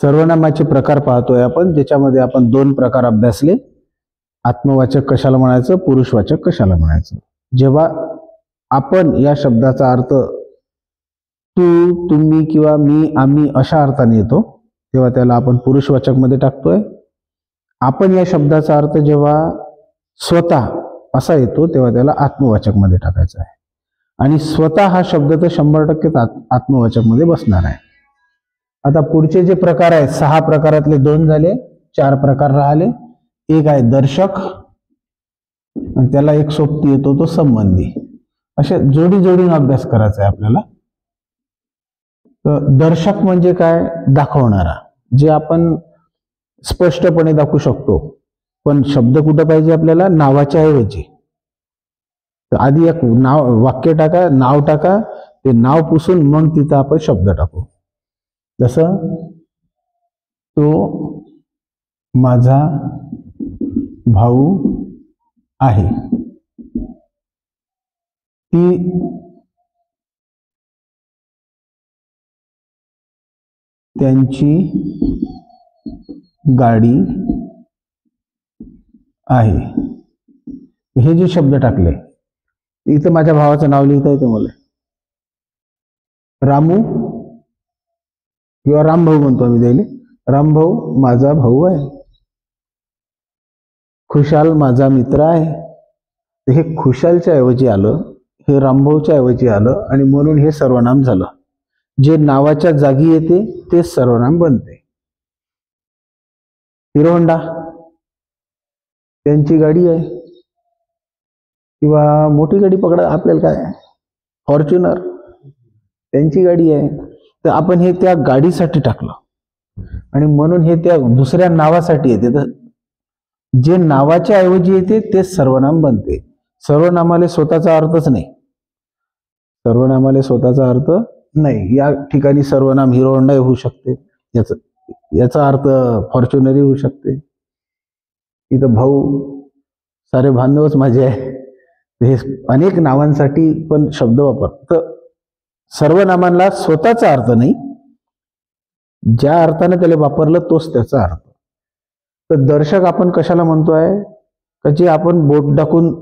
सर्वनामाचे प्रकार पाहतोय आपण, ज्याच्यामध्ये आपण दोन प्रकार अभ्यासले. आत्मवाचक कशाला म्हणायचं, पुरुषवाचक कशाला म्हणायचं. जेव्हा आपण या शब्दाचा अर्थ तू, तुम्ही किंवा मी, आम्ही अशा अर्थाने येतो, तेव्हा त्याला आपण पुरुषवाचक मध्ये टाकतोय. आपण या शब्दाचा अर्थ जेव्हा स्वतः असा येतो तेव्हा त्याला आत्मवाचक मध्ये टाकायचा आहे. आणि स्वतः हा शब्द तर 100% आत्मवाचक मध्ये बसणार आहे. आता पुढचे जे प्रकार आहेत, 6 प्रकारातले 2 झाले, 4 प्रकार राहिले. एक आहे दर्शक, आणि त्याला एक सोबती येतो तो संबंधी. असे जोडी जोडीने अभ्यास करायचा आहे आपल्याला. दर्शक म्हणजे काय, दाखवणारा, जे आपण स्पष्टपणे दाखवू शकतो. पण शब्द कुठं पाहिजे आपल्याला, नावाच्या ऐवजी. आधी एक नाव वाक्य टाका, नाव टाका, ते नाव पुसून मग तिथं आपण शब्द टाकू. जसं तो माझा भाऊ आहे, ती त्यांची गाडी आहे. हे जे शब्द टाकले, इथं माझ्या भावाचं नाव लिहिता येते मला. रामू किंवा रामभाऊ म्हणतो आम्ही त्याला. रामभाऊ माझा भाऊ आहे. खुशाल माझा मित्र आहे. हे खुशालच्या ऐवजी आलं, हे रामभाऊच्या ऐवजी आलं, आणि म्हणून हे सर्वनाम झालं. जे नावाच्या जागी येते ते सर्वनाम बनते. हिरो होंडा त्यांची गाडी आहे, किंवा मोठी गाडी पकडा आपल्याला काय, फॉर्च्युनर त्यांची गाडी आहे. तर आपण हे त्या गाडीसाठी टाकलं, आणि म्हणून हे त्या दुसऱ्या नावासाठी येते. तर जे नावाच्या ऐवजी येते ते सर्वनाम बनते. सर्वनामाला स्वतःचा अर्थच नाही, सर्वनामाला स्वतःचा अर्थ नाही. या ठिकाणी सर्वनाम हिरो होंडा होऊ शकते, याचा अर्थ फॉर्च्युनर होऊ शकते. इथं भाऊ, सारे बांधवच माझे आहे, हे अनेक नावांसाठी पण शब्द वापरतात. सर्वनामांना स्वतःचा अर्थ नाही, ज्या अर्थाने त्याला वापरलं तोच त्याचा अर्थ. तर दर्शक आपण कशाला म्हणतोय, का जे आपण बोट दाखवून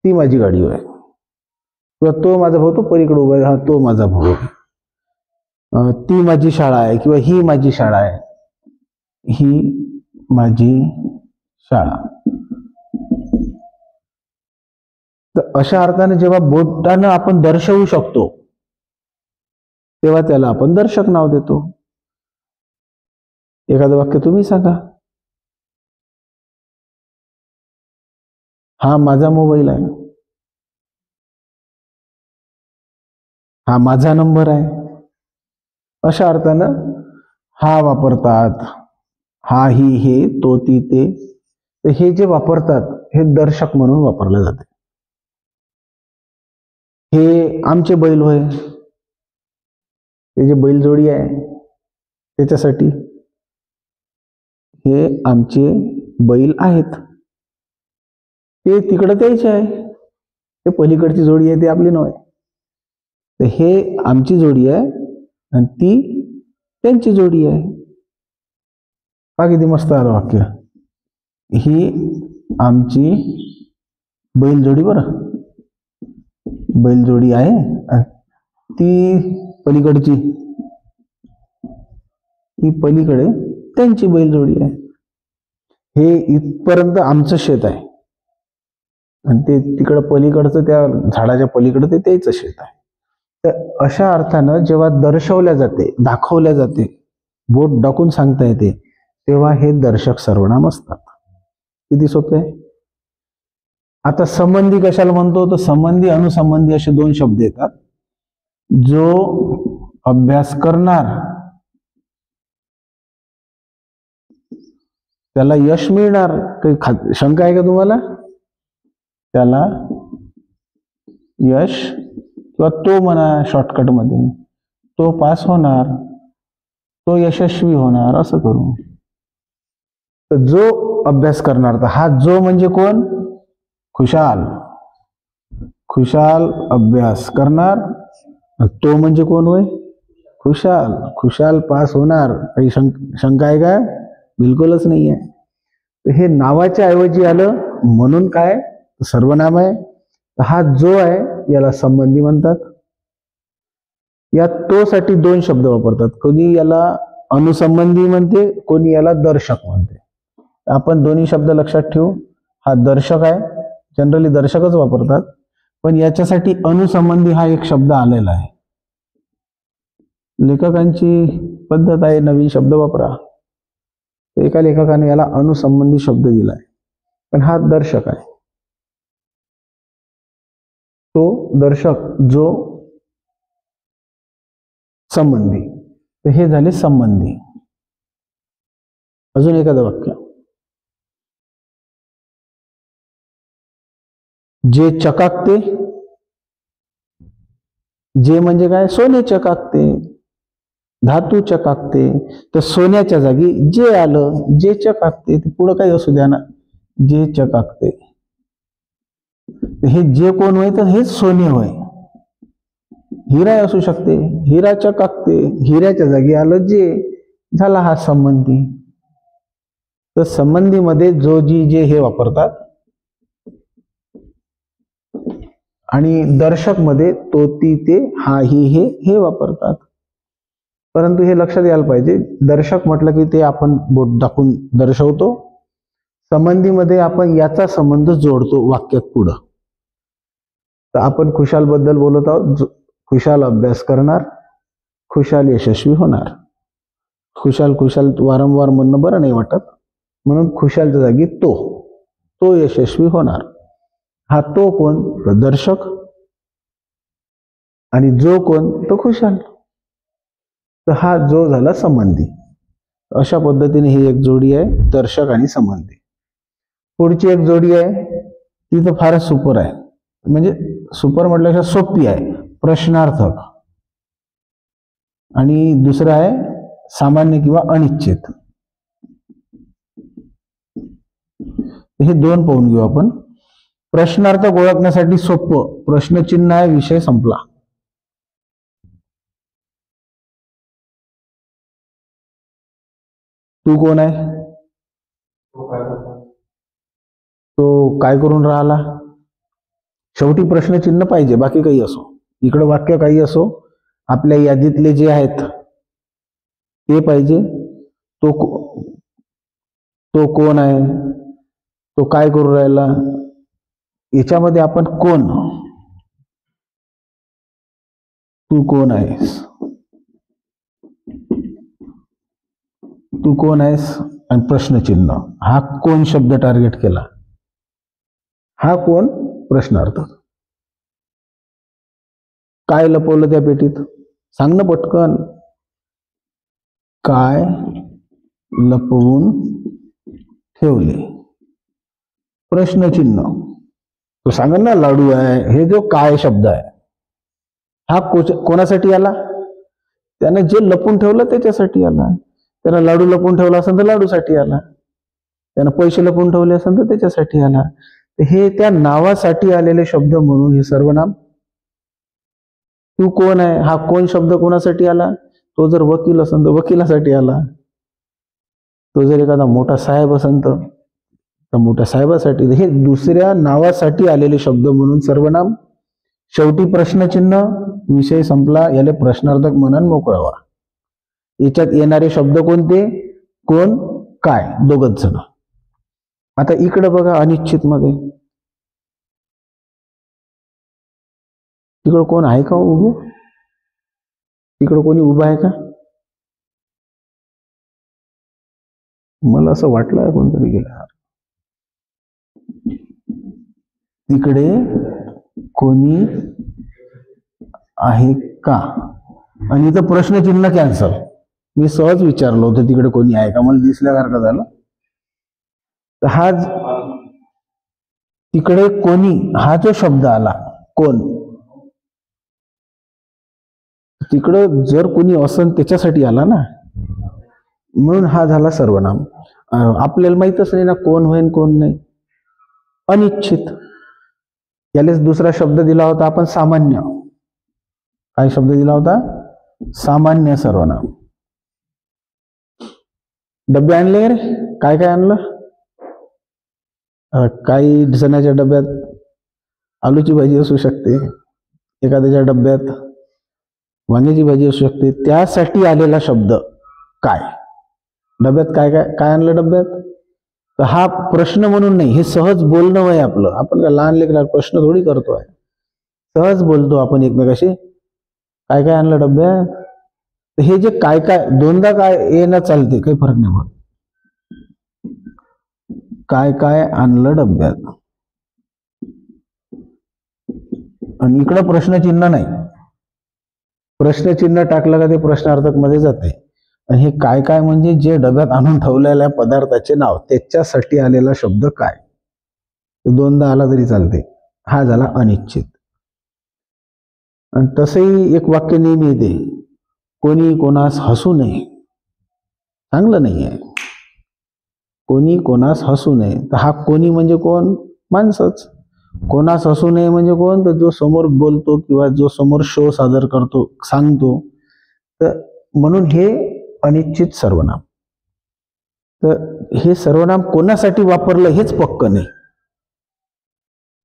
ती माझी गाडी आहे, किंवा तो माझा भाऊ, तो पलीकडे उभा आहे, हा तो माझा भाऊ, ती माझी शाळा आहे, किंवा ही माझी शाळा आहे, ही माझी शाळा. तर अशा अर्थाने जेव्हा बोटानं आपण दर्शवू शकतो तेव्हा त्याला आपण दर्शक नाव देतो. एखादं वाक्य तुम्ही सांगा. हा माझा मोबाईल आहे, हा माझा नंबर आहे. अशा अर्थानं हा वापरतात, हा ही हे, तो ती ते. तर हे जे वापरतात हे दर्शक म्हणून वापरले जाते. हे आमचे बैल होय, ते जे बैलजोडी आहे त्याच्यासाठी हे आमचे बैल आहेत. ते तिकडं द्यायचे आहे, ते पलीकडची जोडी आहे, ते आपली नव्हे. तर हे आमची जोडी आहे आणि ती त्यांची जोडी आहे. का किती मस्त आलं वाक्य. ही आमची बैलजोडी, बरं बैलजोडी आहे, ती पलीकडची, ती पलीकडे त्यांची बैलजोडी आहे. हे इथपर्यंत आमचं शेत आहे, आणि ते तिकडं पलीकडचं, त्या झाडाच्या पलीकडं ते त्याचं शेत आहे. तर अशा अर्थानं जेव्हा दर्शवल्या जाते, दाखवल्या जाते, बोट दाखवून सांगता येते, तेव्हा हे दर्शक सर्वनाम असतात. किती सोपे आहे. आता संबंधी कशाला म्हणतो, तर संबंधी, अनुसंबंधी असे 2 शब्द येतात. जो अभ्यास करणार त्याला यश मिळणार. काही शंका आहे का तुम्हाला. त्याला यश, किंवा तो म्हणा शॉर्टकट मध्ये, तो पास होणार, तो यशस्वी होणार, असं करू. तर जो अभ्यास करणार, तर हा जो म्हणजे कोण, खुशाल. खुशाल अभ्यास करणार. तो म्हणजे कोण होय, खुशाल. खुशाल पास होणार, काही शंका आहे का? बिलकुलच नाही आहे. तर हे नावाच्या ऐवजी आलं म्हणून काय सर्वनाम आहे. हा जो आहे याला संबंधी म्हणतात. या तो साठी दोन शब्द वापरतात. कोणी याला अनुसंबंधी म्हणते, कोणी याला दर्शक म्हणते. आपण दोन्ही शब्द लक्षात ठेवू. हा दर्शक आहे, जनरली दर्शकच वापरतात, पण याच्यासाठी अनुसंबंधी हा एक शब्द आलेला आहे. लेखकांची पद्धत आहे नवीन शब्द वापरा. एका लेखकाने याला अनुसंबंधी शब्द दिलाय, पण हा दर्शक आहे. तो दर्शक जो संबंधी. तर हे झाले संबंधी. अजून एखादं वाक्य. जे चकाकते. जे म्हणजे काय? सोने चकाकते, धातू चकाकते. तर सोन्याच्या जागी जे आलं, जे चकाकते, पुढं काही असू द्या ना, जे चकाकते. हे जे कोण होय तर हेच सोने होय. हिरा असू शकते, हिरा चकाकते, हिऱ्याच्या जागी आलं जे, झाला हा संबंधी. तर संबंधीमध्ये जो जी जे हे वापरतात, आणि दर्शक मध्ये तो ती ते हा ही हे वापरतात. परंतु हे लक्षात यायला पाहिजे, दर्शक म्हटलं की ते आपण बोट दाखवून दर्शवतो. संबंधीमध्ये आपण याचा संबंध जोडतो वाक्यात पुढं. तर आपण खुशाल बद्दल बोलत आहोत. खुशाल अभ्यास करणार, खुशाल यशस्वी होणार. खुशाल खुशाल वारंवार म्हणणं बरं नाही वाटत, म्हणून खुशालच्या जागी तो यशस्वी होणार. हा तो कोण? दर्शक. आणि जो कोण? तो खुशाल. तर हा जो झाला संबंधी. अशा पद्धतीने ही एक जोडी आहे, दर्शक आणि संबंधी. पुढची एक जोडी आहे, ती तर फारच सुपर आहे. म्हणजे सुपर म्हटल्यापेक्षा सोपी आहे, प्रश्नार्थक. आणि दुसरं आहे सामान्य किंवा अनिश्चित. हे दोन पाहून घेऊ आपण. प्रश्नार्थक ओळखण्यासाठी सोपं, प्रश्नचिन्ह आहे, विषय संपला. तू कोण आहे? तो काय करून राहिला? शेवटी प्रश्नचिन्ह पाहिजे, बाकी काही असो. इकडं वाक्य काही असो, आपल्या यादीतले जे आहेत ते पाहिजे. तो कोण आहे? तो काय करून राहिला? याच्यामध्ये आपण कोण, तू कोण आहेस, तू कोण आहेस, आणि प्रश्नचिन्ह. हा कोण शब्द टार्गेट केला, हा कोण प्रश्नार्थक. काय लपवलं त्या पेटीत? सांग ना पटकन. काय लपवून ठेवले? प्रश्नचिन्ह. तो सांग ना, लाडू आहे. हे जो काय शब्द आहे, हा कोणासाठी आला? त्याने जे लपून ठेवलं त्याच्यासाठी आला. त्यानं लाडू लपून ठेवला असेल तर लाडूसाठी आला. त्यानं पैसे लपून ठेवले असेल तर त्याच्यासाठी आला. हे त्या नावासाठी आलेले शब्द म्हणून हे सर्वनाम. तू कोण आहे, हा कोण शब्द कोणासाठी आला? तो जर वकील असेल तर वकिलासाठी आला. तो जर एखादा मोठा साहेब असेल तर मोठ्या साहेबासाठी. हे दुसऱ्या नावासाठी आलेले शब्द म्हणून सर्वनाम. शेवटी प्रश्नचिन्ह, विषय संपला. याले प्रश्नार्थक म्हणून मोकळावा. याच्यात येणारे शब्द कोणते? कोण, काय, दोघच जण. आता इकडे बघा, अनिश्चित मध्ये तिकडं कोण आहे का उभं? तिकडं कोणी उभं आहे का? मला असं वाटलं कोणतरी गेला. तिकडे कोणी आहे का? आणि इथं प्रश्नचिन्ह कॅन्सल. मी सहज विचारलं होतं तिकडे कोणी आहे का, मला दिसल्यासारखं झालं. तर हा तिकडे कोणी हा जो शब्द आला, कोण, तिकडं जर कोणी असन त्याच्यासाठी आला ना, म्हणून हा झाला सर्वनाम. आपल्याला माहितच नाही ना कोण होईन कोण नाही. अनिश्चित. यालाच दुसरा शब्द दिला होता आपण, सामान्य. काय शब्द दिला होता? सामान्य सर्वनाम. डबे आणले रे, काय काय आणलं? काही जणांच्या डब्यात आलूची भाजी असू शकते, एखाद्याच्या डब्यात वांग्याची भाजी असू शकते. त्यासाठी आलेला शब्द काय? डब्यात काय काय काय आणलं डब्यात? तर हा प्रश्न म्हणून नाही, हे सहज बोलणं आहे आपलं. आपण काय लहान लेकराला प्रश्न थोडी करतोय, सहज बोलतो आपण एकमेकाशी. काय काय आणलं डब्यात? तर हे जे काय काय दोनदा काय येणं चालते, काही फरक नाही पडत. काय काय आणलं डब्यात, आणि इकडं प्रश्नचिन्ह नाही. प्रश्नचिन्ह टाकलं का ते प्रश्नार्थक मध्ये जाते. आणि हे काय काय म्हणजे जे डब्यात आणून ठेवलेल्या पदार्थाचे नाव, त्याच्यासाठी आलेला शब्द काय. दोनदा आला तरी चालते. हा झाला अनिश्चित. आणि तसंही एक वाक्य नेहमी येते, कोणी कोणास हसू नये. चांगलं नाही आहे, कोणी कोणास हसू नये. तर हा कोणी म्हणजे कोण? माणसंच. कोणास हसू नये म्हणजे कोण? तर जो समोर बोलतो किंवा जो समोर शो सादर करतो, सांगतो. तर म्हणून हे अनिश्चित सर्वनाम. तर हे सर्वनाम कोणासाठी वापरलं हेच पक्क नाही.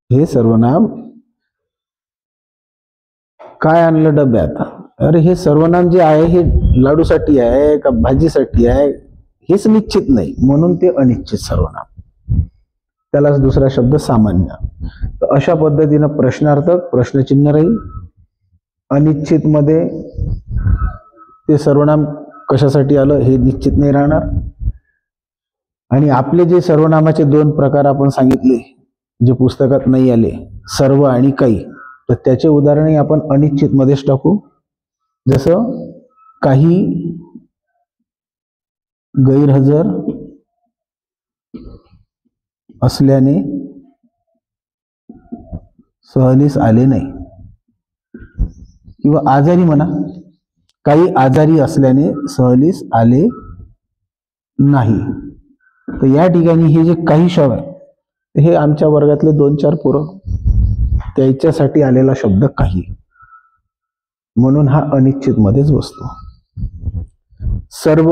हे सर्वनाम काय आणलं डब्यात, अरे हे सर्वनाम जे आहे हे लाडूसाठी आहे का भाजीसाठी आहे हेच निश्चित नाही, म्हणून ते अनिश्चित सर्वनाम. त्यालाच दुसरा शब्द सामान्य. तर अशा पद्धतीनं प्रश्नार्थक प्रश्नचिन्ह राहील. अनिश्चित मध्ये ते सर्वनाम कशासाठी आलं हे निश्चित नाही राहणार. आणि आपले जे सर्वनामाचे दोन प्रकार आपण सांगितले, जे पुस्तकात नाही आले, सर्व आणि काही, तर त्याचे उदाहरणही आपण अनिश्चित मध्येच टाकू. जसं काही गैरहजर असल्याने सहलीस आले नाही, किंवा आजारी म्हणा, काही आजारी असल्याने सहलीस आले नाही. तर या ठिकाणी हे जे काही शब्द आहे हे आमच्या वर्गातले 2-4 पोरं, त्याच्यासाठी आलेला शब्द काही, म्हणून हा अनिश्चित मध्येच बसतो. सर्व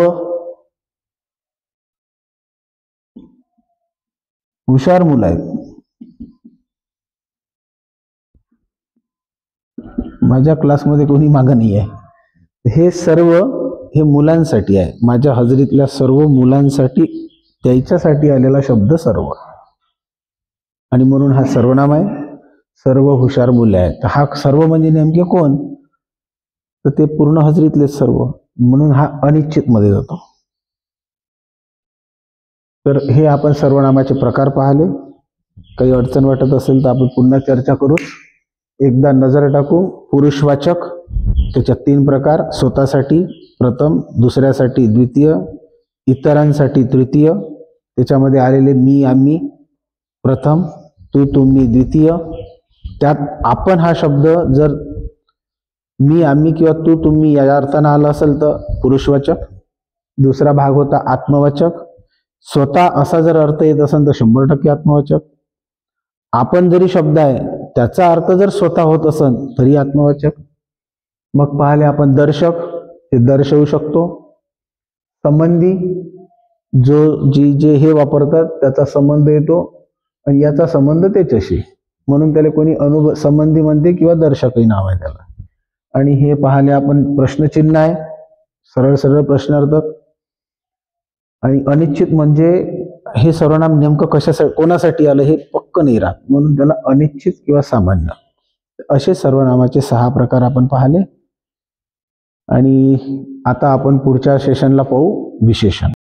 हुशार मुलं आहेत. माझ्या क्लासमध्ये कोणी मागं नाही आहे. हे सर्व हे मुलांसाठी आहे, माझ्या हजेरीतल्या सर्व मुलांसाठी, त्याच्यासाठी आलेला शब्द सर्व. आणि म्हणून हा सर्वनाम आहे. सर्व हुशार मुले आहेत. तर हा सर्व म्हणजे नेमके कोण? तर ते पूर्ण हजेरीतले सर्व, म्हणून हा अनिश्चित मध्ये जातो. तर हे आपण सर्वनामाचे प्रकार पाहिले. काही अडचण वाटत असेल तर आपण पुन्हा चर्चा करू. एकदा नजर टाकू. पुरुषवाचक, त्याच्यात 3 प्रकार. स्वतःसाठी प्रथम, दुसऱ्यासाठी द्वितीय, इतरांसाठी तृतीय. त्याच्यामध्ये आलेले मी आम्ही प्रथम, तू तुम्ही द्वितीय. त्यात आपण हा शब्द जर मी आम्ही किंवा तू तुम्ही या अर्थानं आला असेल तर पुरुषवाचक. दुसरा भाग होता आत्मवाचक. स्वतः असा जर अर्थ येत असेल तर 100% आत्मवाचक. आपण जरी शब्द आहे त्याचा अर्थ जर स्वतः होत असेल तरी आत्मवाचक. मग पाहिले आपण दर्शक, हे दर्शवू शकतो. संबंधी, जो जे हे वापरतात त्याचा संबंध येतो आणि याचा संबंध त्याच्याशी, म्हणून त्याला कोणी संबंधी म्हणते किंवा दर्शकही नाव आहे त्याला. आणि हे पाहिले आपण प्रश्नचिन्ह आहे, सरळ सरळ प्रश्नार्थक. आणि अनिश्चित म्हणजे हे सर्वनाम नेमकं कशासाठी कोणासाठी आलं हे पक्क नाही राहत, म्हणून त्याला अनिश्चित किंवा सामान्य. असे सर्वनामाचे 6 प्रकार आपण पाहिले. आणि आता आपण पुढच्या सेशनला पाहू विशेषण.